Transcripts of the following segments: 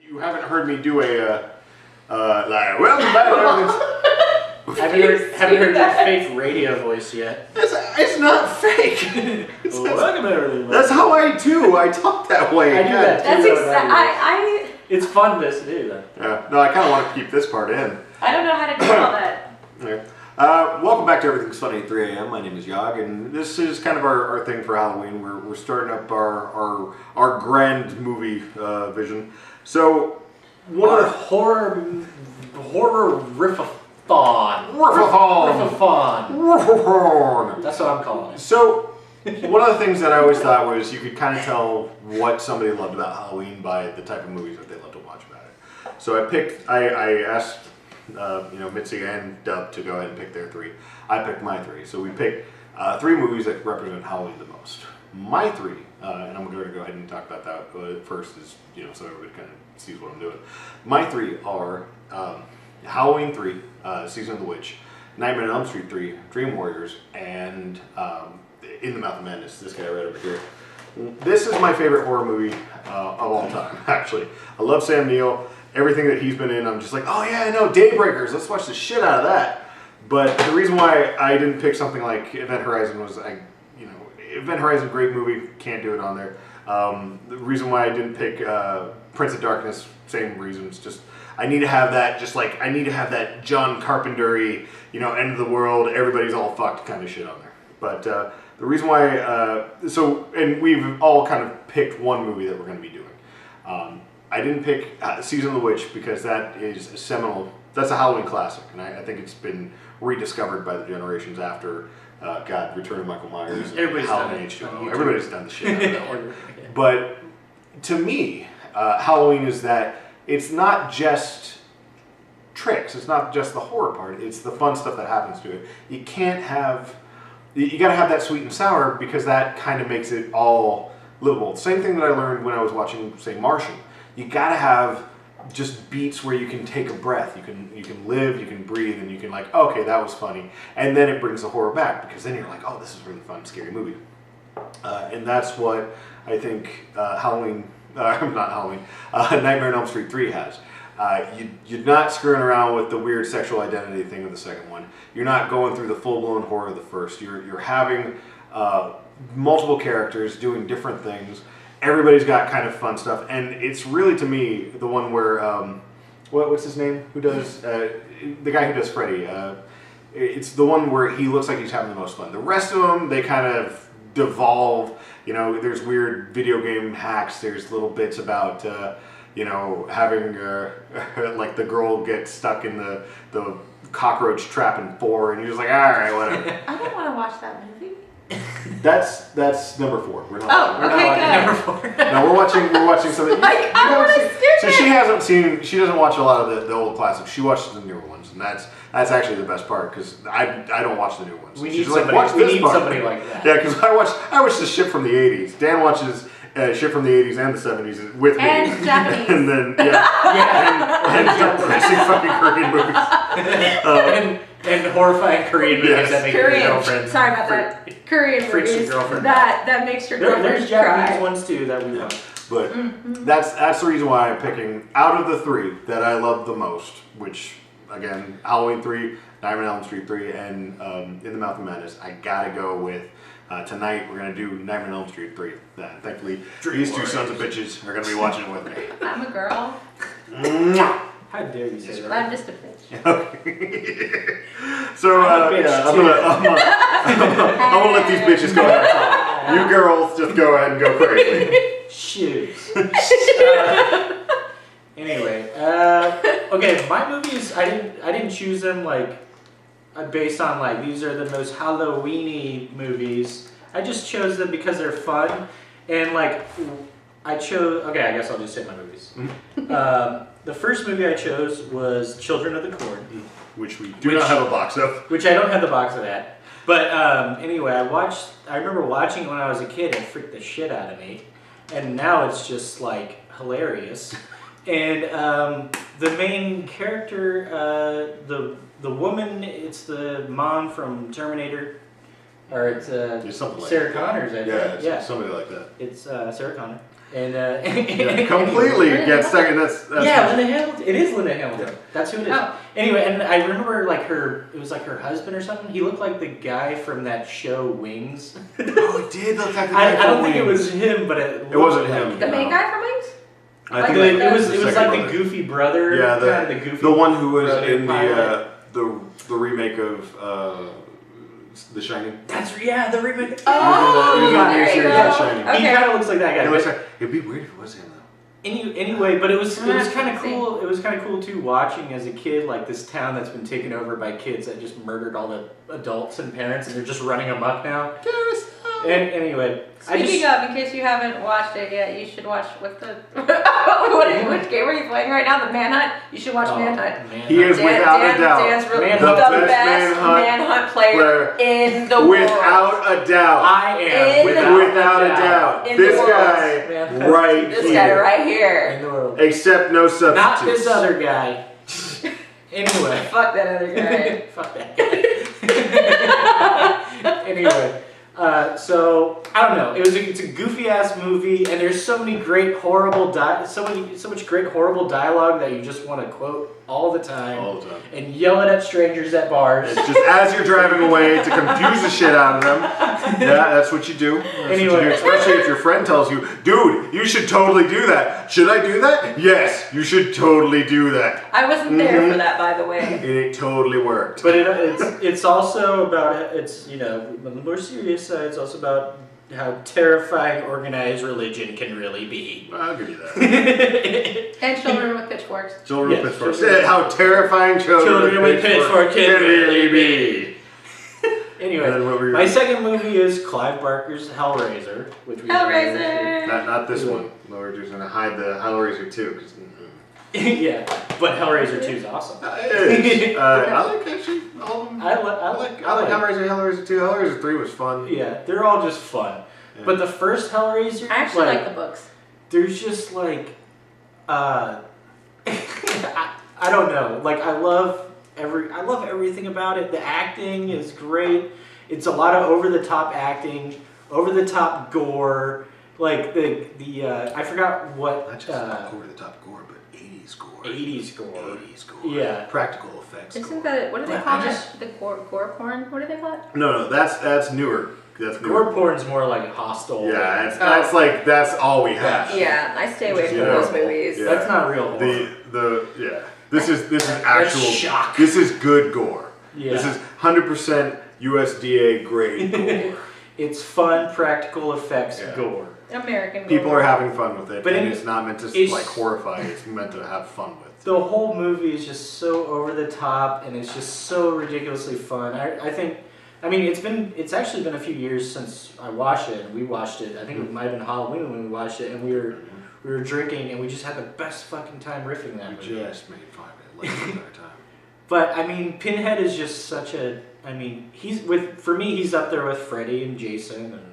You haven't heard me do a like, welcome back. Haven't heard that fake radio voice yet. It's not fake. Welcome everybody. That's how I do. I talk that way. I do that too. That's exactly. It's fun to do that. Yeah. No, I kind of want to keep this part in. I don't know how to do all that. Okay. Welcome back to Everything's Funny at 3 a.m. My name is Yawg, and this is kind of our thing for Halloween. We're starting up our grand movie vision. So Our horror riffathon. That's what I'm calling it. So one of the things that I always thought was you could kind of tell what somebody loved about Halloween by the type of movies that they love to watch about it. So I asked MiTzy and Dub to go ahead and pick their three. I picked my three. So we picked three movies that represent Halloween the most. My three, and I'm going to go ahead and talk about that first, is so everybody kind of sees what I'm doing. My three are Halloween 3, Season of the Witch, Nightmare on Elm Street 3, Dream Warriors, and In the Mouth of Madness. This guy right over here. This is my favorite horror movie of all time. Actually, I love Sam Neill. Everything that he's been in, I'm just like, oh yeah, I know, Daybreakers. Let's watch the shit out of that. But the reason why I didn't pick something like Event Horizon was Event Horizon, great movie, can't do it on there. The reason why I didn't pick Prince of Darkness, same reasons. Just I need to have that. I need to have that John Carpenter-y, end of the world, everybody's all fucked kind of shit on there. But the reason why, and we've all kind of picked one movie that we're going to be doing. I didn't pick Season of the Witch because that is a seminal. That's a Halloween classic, and I think it's been rediscovered by the generations after. Return of Michael Myers, Halloween H2O. Everybody's done the shit out of that one. But to me, Halloween is that it's not just tricks. It's not just the horror part. It's the fun stuff that happens to it. You can't have. You got to have that sweet and sour because that kind of makes it all livable. Same thing that I learned when I was watching, say, Martian. You got to have just beats where you can take a breath, you can live, you can breathe, and you can okay, that was funny, and then it brings the horror back because then you're like, oh, this is a really fun, scary movie, and that's what I think Nightmare on Elm Street 3 has. You're not screwing around with the weird sexual identity thing of the second one. You're not going through the full-blown horror of the first. You're having multiple characters doing different things. Everybody's got kind of fun stuff, and it's really, to me, the one where what's his name? Who does the guy who does Freddy? It's the one where he looks like he's having the most fun. The rest of them, they kind of devolve. There's weird video game hacks. There's little bits about having like the girl get stuck in the cockroach trap in 4, and you're just like, all right, whatever. I don't want to watch that movie. That's number 4. We're not. Number 4. No, we're watching something. So she doesn't watch a lot of the old classics. She watches the newer ones, and that's actually the best part because I don't watch the new ones. We need somebody like that. Yeah, because I watch the shit from the 80s. Dan watches shit from the 80s and the 70s with me. And Japanese. And then and depressing fucking Korean movies. And horrifying Korean movies that make your girlfriend. Sorry about that. Korean freaks movies your girlfriend. that makes your girlfriend There's Japanese cry. ones too that we love. But that's the reason why I'm picking out of the 3 that I love the most, which again, Halloween 3, Nightmare on Elm Street 3, and In the Mouth of Madness. I gotta go with tonight. We're gonna do Nightmare on Elm Street 3. Thankfully, these two sons of bitches are gonna be watching it with me. I'm a girl. How dare you say that? I'm just a bitch. Okay. So I'm gonna let these bitches go ahead and talk. You girls just go ahead and go crazy. Shoes. Anyway, okay, my movies, I didn't choose them based on these are the most Halloween-y movies. I just chose them because they're fun, and I chose. Okay, I guess I'll just say my movies. The first movie I chose was Children of the Corn, which we do not have a box of. Which I don't have the box of that. But anyway, I remember watching it when I was a kid and it freaked the shit out of me. And now it's just hilarious. And the main character, the woman, it's the mom from Terminator, or it's something Sarah Connor. Yeah, somebody like that. It's Sarah Connor. And completely get stuck, and that's yeah, Linda Hamilton. It is Linda Hamilton. Yeah. That's who it is. Oh. Anyway, and I remember like it was like her husband or something. He looked like the guy from that show Wings. Oh, it did look like the guy I don't from think it Wings. was him, but it wasn't like him. The main guy from Wings? I Like think it was the like second the brother. goofy brother. Yeah, kind of the goofy. The one who was brother in pilot. the remake of The Shining. The remake. Oh, He was on there your you series go. The Shining. Okay. He kind of looks like that guy. It looks but- like, it'd be weird if it was him though. Anyway, but it was kind of See. cool. It was kind of cool too watching as a kid, like this town that's been taken over by kids that just murdered all the adults and parents, and they're just running amok now. And anyway, Speaking of, in case you haven't watched it yet, you should watch with the. Which game are you playing right now? The Manhunt? You should watch Manhunt. He is without a doubt Dan's really Manhunt. the The best best Manhunt player in the world. Without a doubt. I am Without a doubt. In the This world. guy Man. right This here. guy right in here. the world. Except no substitutes. Not this other guy. Anyway, Fuck that other guy. fuck that guy. Anyway. So I don't know. It's a goofy ass movie, and there's so many great horrible so much great horrible dialogue that you just want to quote all the time, and yell it at strangers at bars. It's just as you're driving away to confuse the shit out of them. Yeah, that's what you do. Anyway. Especially if your friend tells you, dude, you should totally do that. Should I do that? Yes, you should totally do that. I wasn't there for that, by the way. It totally worked. But it's also about on the more serious side, it's also about how terrifying organized religion can really be. I'll give you that. And children with pitchforks. Children Yes, with pitchforks. children- How terrifying children with pitchforks can really be. Anyway, And then what were your- my second movie is Clive Barker's Hellraiser, which we Hellraiser! Not this one. No, we're just gonna hide the Hellraiser 2. 'Cause, yeah, but Hellraiser 2 is awesome. it is. I like actually all of them. I like Hellraiser 2. Hellraiser 3 was fun. Yeah, they're all just fun. Yeah. But the first Hellraiser, I actually like the books. there's just like, I don't know. Like I love everything about it. The acting is great. It's a lot of over the top acting, over the top gore. Like the I forgot what Not just over the top gore, but 80s gore. 80s gore. 80s gore. Yeah. Practical effects. Isn't gore. that, what do they But call I it? just- The gore porn? What do they call it? No, that's newer. That's newer. Gore porn's more like Hostel. Yeah, that's all we have. Yeah, I stay away from Yeah. those movies. Yeah. That's not real horror. This is That's actual shock. This is good gore. Yeah. This is 100% USDA grade gore. It's fun, practical effects Yeah. gore. American People gore. are having fun with it, But and it- it's not meant to it's- like horrify. It's meant to have fun with. The whole movie is just so over the top, and it's just so ridiculously fun. I think, it's actually been a few years since I watched it, and we watched it. I think it might have been Halloween when we watched it, and we were drinking, and we just had the best fucking time riffing that movie. We just made fun of it like the entire time. But Pinhead is just such a. For me, he's up there with Freddy and Jason, and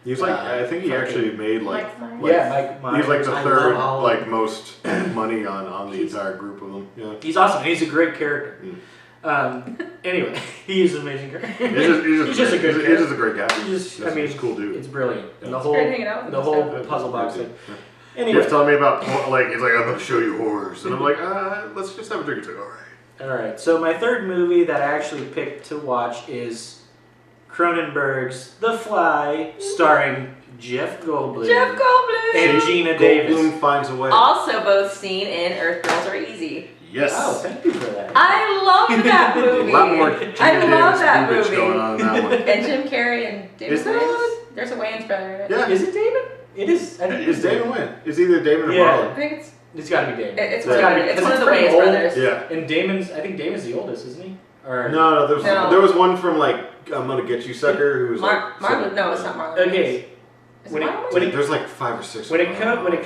He's like, I think he actually made Mike Myers. Mike Myers. He's like the I third love all of them. most money on the entire group of them. Yeah. He's awesome. He's a great character. Anyway, he is an amazing character. He's just a good He's just a great guy. He's just, He's a cool dude. It's brilliant. And the It's whole great hanging out with the him, whole so. puzzle box thing. He Anyway, was telling me about he's like, I'm gonna show you horrors, and I'm like, let's just have a drink. It's like, all right. all right. So my third movie that I actually picked to watch is Cronenberg's The Fly, starring Jeff Goldblum Jeff Goldblum! and Gina Davis. Goldblum finds a way. Also both seen in Earth Girls Are Easy. Yes. Oh, thank you for that. I love that movie. A lot more Gina I love Davis that boobage movie. going on in that one. And Jim Carrey and David Is there? Wayans. There's a Wayans brother in it. Yeah. Is it David? It is. I think Is David Wayne? It's either David or Yeah. I Marlon. think it's It's got to be David. it's Yeah. one of the, it's one of the Wayans brothers. Yeah. And I think Damon's the oldest, isn't he? Or No, No. there was one from like I'm gonna get you sucker who was like Marlon. No, it's not Marlon. Okay. Is When it it- Marlon? when it- there's like 5 or 6. When it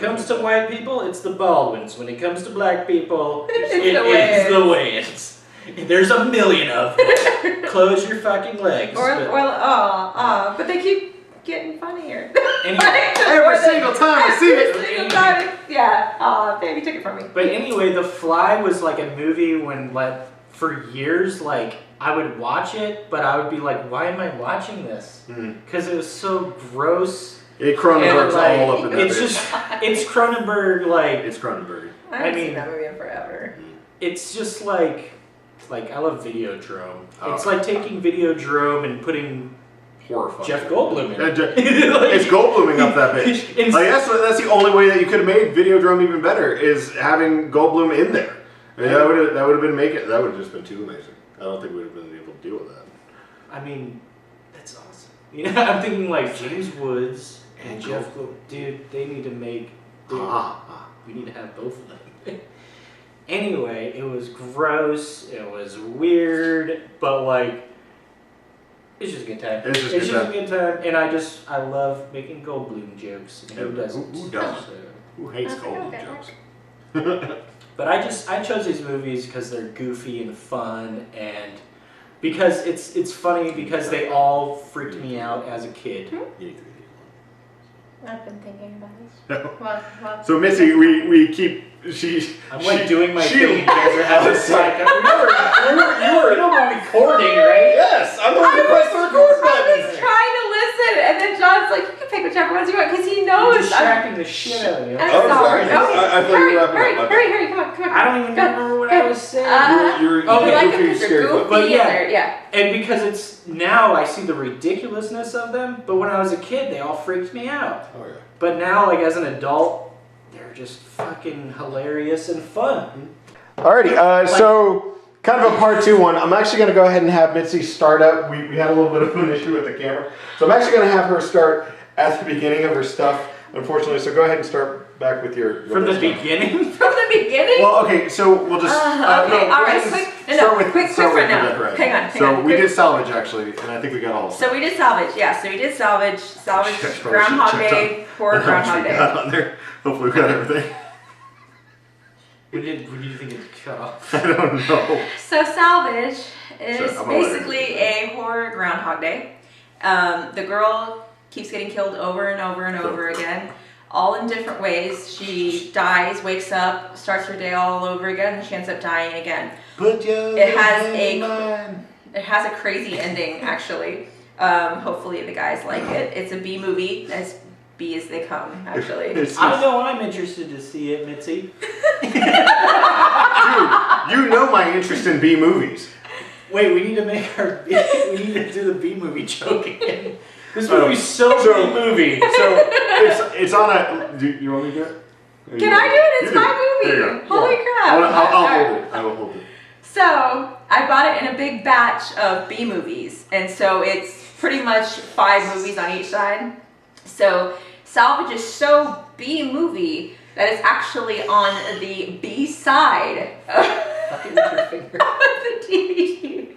comes to white people, it's the Baldwins. When it comes to black people, It's it the is the Wayans. There's a million of them. Close your fucking legs. But they keep getting funnier. Anyway, Every single time I see it. Every single time. Yeah. Baby took it from me. but anyway, The Fly was like a movie when, like, for years, like, I would watch it, but I would be like, why am I watching this? Mm. Because it was so gross Cronenberg's like, all up in that it's bitch. it's Cronenberg, like, It's Cronenberg. I haven't I mean- seen that movie in forever. it's just like I love Videodrome. Oh. It's like taking Videodrome and putting Horrifying. Jeff Goldblum in it. It's Goldbluming up that bitch. Like that's the only way that you could have made Videodrome even better is having Goldblum in there. I mean, that would have been that would have just been too amazing. I don't think we'd have been able to deal with that. I mean, that's awesome. You know, I'm thinking like James Woods and Jeff Goldblum. Dude, they need to make. We need to have both of them. Anyway, it was gross. It was weird, but like, it's just a good time. It's just a good time, and I love making Goldblum jokes. And who doesn't? Who doesn't? So. Who hates Okay, Goldblum okay. jokes? But I chose these movies because they're goofy and fun, and because it's funny because they all freaked me out as a kid. I've been thinking about this. No. Well, So MiTzy, we keep I'm like doing my thing. You guys are having a side. You know we're recording, right? Yes, I'm the one who pressed the record I was trying to listen, and then John's like, "You can pick whichever ones you want," because he You're knows. distracting the shit out of me. I'm Oh, sorry. sorry. Okay. I thought you were wrapping hurry, up. hurry, come on. I don't even Go. remember what I was saying. You You like them because they're scary goofy But yeah. and they're, yeah. And because it's now I see the ridiculousness of them, but when I was a kid, they all freaked me out. Oh yeah. But now, like as an adult, they're just fucking hilarious and fun. Alrighty, so kind of a part 2 one. I'm actually going to go ahead and have MiTzy start up. We had a little bit of an issue with the camera. So I'm actually going to have her start at the beginning of her stuff, unfortunately. So go ahead and start back with your From the stuff. beginning? From the beginning? Well, okay, so we'll just... Okay, no, all we'll right, just quick start with right now. Dead Red. Hang on, So we quick. did salvage, actually, and I think we got all of them. So we did salvage, yeah. So we did salvage, Groundhog Day, poor Groundhog Day. Got on there. Hopefully we got everything. When do you think it cut off? I don't know. So salvage is So, I'm basically a horror Groundhog Day. The girl keeps getting killed over and over and over again, all in different ways. She dies, wakes up, starts her day all over again, and she ends up dying again. It has a crazy ending, actually. Hopefully the guys like it. It's a B movie, as B as they come, actually. I know I'm interested to see it, MiTzy. Dude, you know my interest in B movies. Wait, we need to make we need to do the B movie joke again. This movie's so B movie. So it's on a. Do you want me to do it? Can I do it? It's my There you movie. go. Holy crap. I'll hold it. I will hold it. So I bought it in a big batch of B movies, and so it's pretty much 5 movies on each side. So Salvage is so B movie that it's actually on the B side of Fuck it with your finger. the DVD.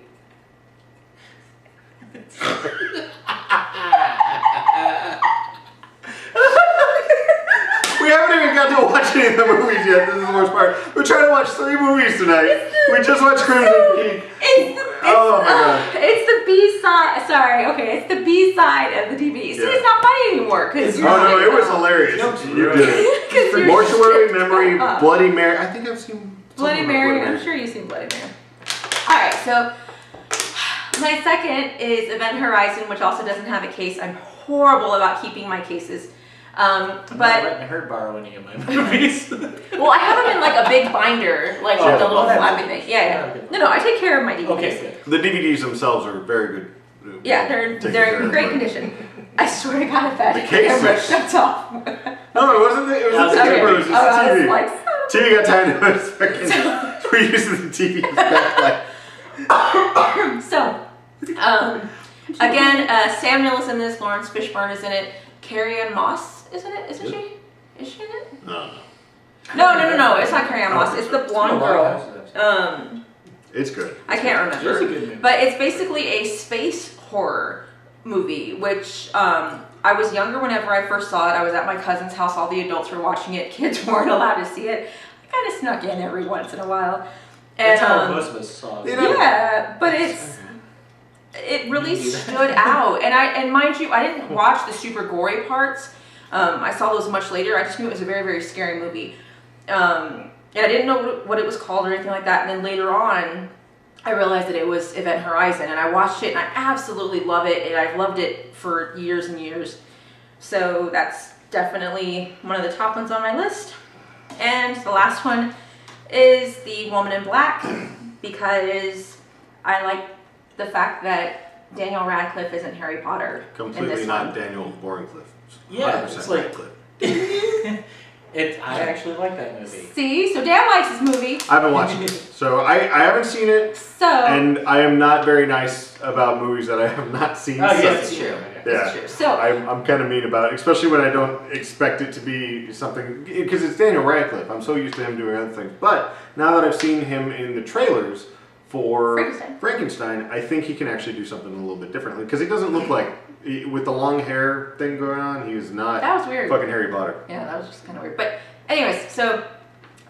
We haven't even got to watch any of the movies yet. This is the worst part. We're trying to watch 3 movies tonight. We just watched Crimson Peak. Oh my god. It's the B side. Sorry, okay, it's the B side of the DVD. See, Yeah. it's not funny anymore because Oh no, it was hilarious. You did it. Because Mortuary Memory, Bloody Mary. I think I've seen Bloody Mary. I'm sure you've seen Bloody Mary. All right, so my second is Event Horizon, which also doesn't have a case. I'm horrible about keeping my cases. I'm not But letting her borrow any of my movies. well, I have them in like a big binder, like with the little flappy thing. Yeah. No, I take care of my DVDs. Okay, good. The DVDs themselves are very good. Yeah, they're in great condition. I swear to God, if that The case camera is- shuts off. No, it wasn't. It was the Okay. camera. It was just I the was TV. like, TV got tied into a second. We're using the TV as backlight. so, again, Sam Neill is in this. Lawrence Fishburne is in it. Carrie-Anne Moss is in it, isn't she? Is she in it? No. No. It's not Carrie-Anne Moss. It's the blonde girl. It's good. I can't It's a remember. good movie. But it's basically a space horror movie, which I was younger whenever I first saw it. I was at my cousin's house. All the adults were watching it. Kids weren't allowed to see it. I kind of snuck in every once in a while. And, That's how most of us saw it. You know- yeah, but it really stood out. And mind you, I didn't watch the super gory parts. I saw those much later. I just knew it was a very, very scary movie. And I didn't know what it was called or anything like that. And then later on, I realized that it was Event Horizon. And I watched it and I absolutely love it. And I've loved it for years and years. So that's definitely one of the top ones on my list. And the last one is The Woman in Black, because I like the fact that Daniel Radcliffe isn't Harry Potter. Completely not Daniel Boringcliff. Yeah, it's like Radcliffe. I actually like that movie. See, so Dan likes this movie. I haven't watched it, so I haven't seen it. So and I am not very nice about movies that I have not seen. Oh, so, it's true. Yeah. It's true. So I'm kind of mean about it, especially when I don't expect it to be something, because it's Daniel Radcliffe. I'm so used to him doing other things. But now that I've seen him in the trailers for Frankenstein, I think he can actually do something a little bit differently, because he doesn't look like, with the long hair thing going on, he was not that was weird. fucking Harry Potter. Yeah, that was just kind of weird. But anyways, so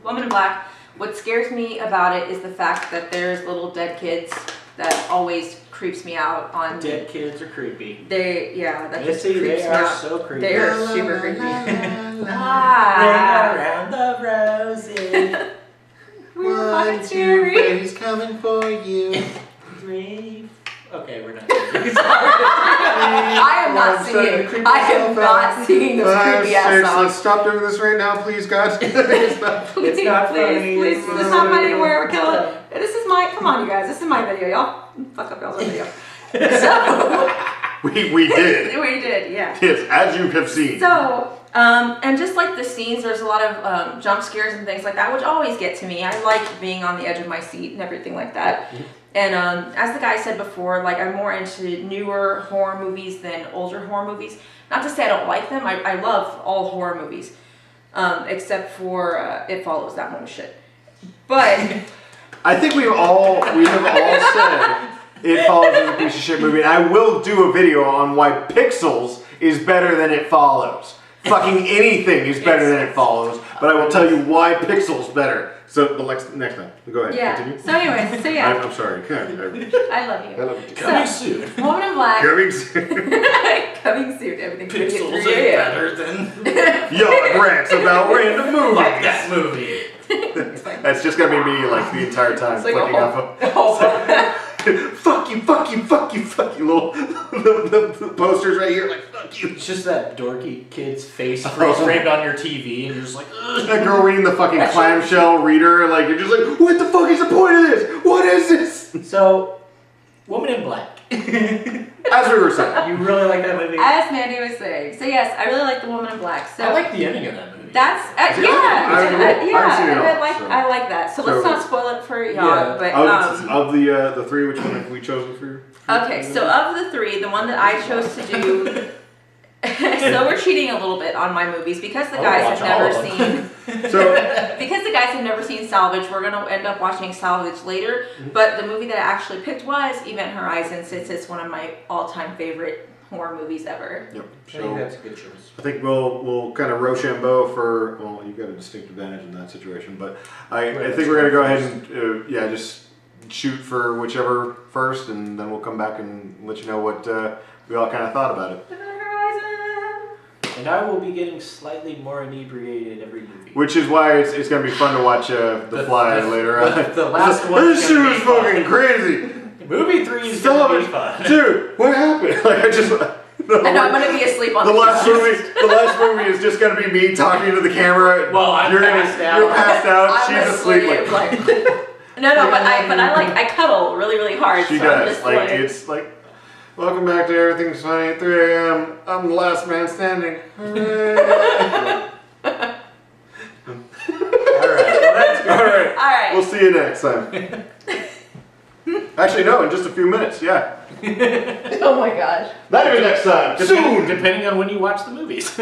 Woman in Black, what scares me about it is the fact that there's little dead kids that always creeps me out on. Dead kids are creepy. That just MiTzy, creeps they me are out. so creepy. They are super creepy. Ring Ah. around the rosy. We're fucking scary. he's coming for you. 3. Okay, we're not. I am not singing. I am not singing this creepy ass song. Let's stop doing this right now, please, God. Please, It's not funny. Please, It's it's not funny. We're killing. This is my. Come on, you guys. This is my video. Y'all fuck up y'all's video. So we did. we did, yeah. Yes, as you have seen. So, and just like the scenes, there's a lot of jump scares and things like that, which always get to me. I like being on the edge of my seat and everything like that. And as the guy said before, like I'm more into newer horror movies than older horror movies. Not to say I don't like them. I love all horror movies, except for It Follows. That one was shit. But I think we have all said It Follows is a piece of shit movie, and I will do a video on why Pixels is better than It Follows. Fucking anything is better than It Follows, but I will tell you why Pixels better. So the next time, go ahead. yeah. Continue. So anyways, so yeah. I'm sorry. I love you. I love you too. Coming soon. Woman in Black. Coming soon. Coming soon. Everything's gonna Pixels get is 3 a.m. better than Yawg rants about random movies. like that movie. That's just gonna be me like the entire time It's like flicking a off fuck you, fuck you, fuck you, fuck you, little the posters right here, like fuck you. It's just that dorky kid's face freeze framed on your TV, and you're just like, ugh. That girl reading the fucking clamshell reader, like you're just like, what the fuck is the point of this? What is this? So, Woman in Black. As we were saying, You really like that movie? As Mandy was saying. So yes, I really like The Woman in Black. So I like the ending of that movie. that's See, I haven't seen it all, so. I like that. So let's not spoil it for y'all. But of the three, which one have we chosen for you? okay, so of the three, the one that I chose to do. So we're cheating a little bit on my movies because the guys have never seen. So Because the guys have never seen Salvage, we're gonna end up watching Salvage later. But the movie that I actually picked was Event Horizon, since it's one of my all-time favorite horror movies ever. yep. I think that's a good choice. I think we'll kind of Rochambeau for, well, you've got a distinct advantage in that situation, but I think we're going to go ahead and, just shoot for whichever first, and then we'll come back and let you know what we all kind of thought about it. Event Horizon! And I will be getting slightly more inebriated every movie. Which is why it's going to be fun to watch The Fly later on. The last one. This shit was fucking crazy! Movie 3 is gonna be fun. Dude, what happened? Like, I just... I know, I'm gonna be asleep on The the last couch. movie is just gonna be me talking to the camera. Well, I'm passed out. You're passed out. I'm She's asleep. like no, but I cuddle really, really hard. She so does. I'm just Like it's like, welcome back to Everything's Funny at 3 a.m. I'm the last man standing. Hooray. All right. We'll see you next time. Actually, no, in just a few minutes. Yeah. Oh my gosh. Not even next time. Soon. Depending on when you watch the movies.